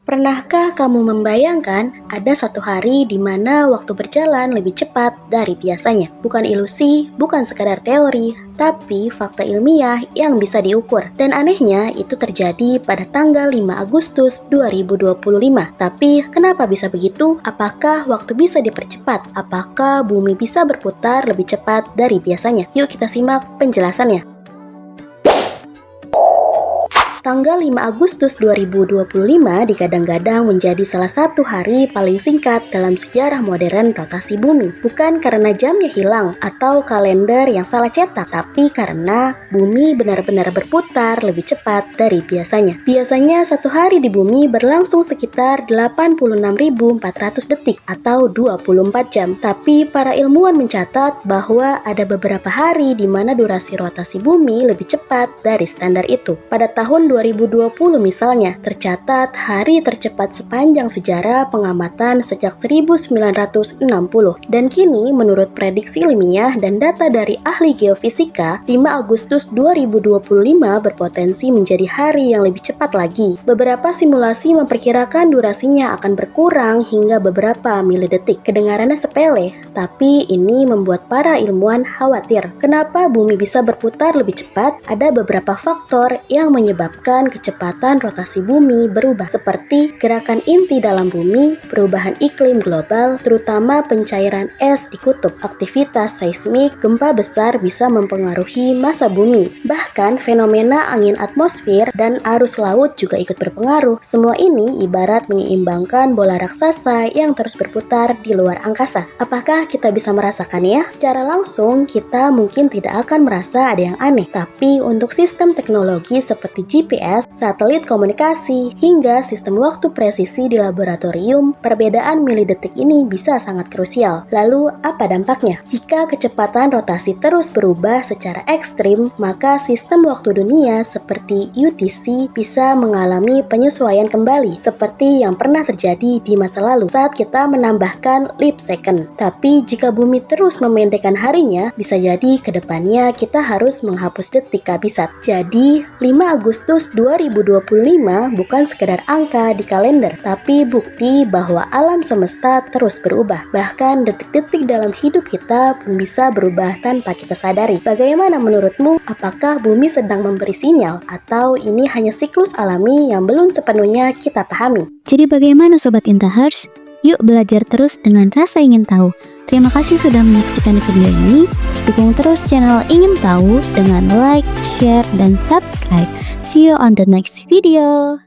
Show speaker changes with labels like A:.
A: Pernahkah kamu membayangkan ada satu hari di mana waktu berjalan lebih cepat dari biasanya? Bukan ilusi, bukan sekadar teori, tapi fakta ilmiah yang bisa diukur. Dan anehnya itu terjadi pada tanggal 5 Agustus 2025. Tapi kenapa bisa begitu? Apakah waktu bisa dipercepat? Apakah bumi bisa berputar lebih cepat dari biasanya? Yuk kita simak penjelasannya. Tanggal 5 Agustus 2025 digadang-gadang menjadi salah satu hari paling singkat dalam sejarah modern rotasi bumi. Bukan karena jamnya hilang atau kalender yang salah cetak, tapi karena bumi benar-benar berputar lebih cepat dari biasanya. Biasanya satu hari di bumi berlangsung sekitar 86.400 detik atau 24 jam. Tapi para ilmuwan mencatat bahwa ada beberapa hari di mana durasi rotasi bumi lebih cepat dari standar itu. Pada tahun 2020 misalnya, tercatat hari tercepat sepanjang sejarah pengamatan sejak 1960. Dan kini menurut prediksi ilmiah dan data dari ahli geofisika, 5 Agustus 2025 berpotensi menjadi hari yang lebih cepat lagi. Beberapa simulasi memperkirakan durasinya akan berkurang hingga beberapa milidetik. Kedengarannya sepele, tapi ini membuat para ilmuwan khawatir. Kenapa bumi bisa berputar lebih cepat? Ada beberapa faktor yang menyebabkan kecepatan rotasi bumi berubah, seperti gerakan inti dalam bumi, perubahan iklim global, terutama pencairan es di kutub, aktivitas seismik, gempa besar bisa mempengaruhi massa bumi, bahkan fenomena angin atmosfer dan arus laut juga ikut berpengaruh. Semua ini ibarat menyeimbangkan bola raksasa yang terus berputar di luar angkasa. Apakah kita bisa merasakannya? Secara langsung, kita mungkin tidak akan merasa ada yang aneh, tapi untuk sistem teknologi seperti GPS, satelit komunikasi, hingga sistem waktu presisi di laboratorium, perbedaan milidetik ini bisa sangat krusial. Lalu, apa dampaknya? Jika kecepatan rotasi terus berubah secara ekstrim, maka sistem waktu dunia seperti UTC bisa mengalami penyesuaian kembali, seperti yang pernah terjadi di masa lalu saat kita menambahkan leap second. Tapi jika bumi terus memendekkan harinya, bisa jadi kedepannya kita harus menghapus detik kehabisan. Jadi, 5 Agustus 2025 bukan sekedar angka di kalender, tapi bukti bahwa alam semesta terus berubah. Bahkan detik-detik dalam hidup kita pun bisa berubah tanpa kita sadari. Bagaimana menurutmu? Apakah bumi sedang memberi sinyal atau ini hanya siklus alami yang belum sepenuhnya kita pahami?
B: Jadi bagaimana Sobat Intahers? Yuk belajar terus dengan rasa ingin tahu. Terima kasih sudah menyaksikan video ini. Dukung terus channel Ingin Tahu dengan like, share, dan subscribe. See you on the next video.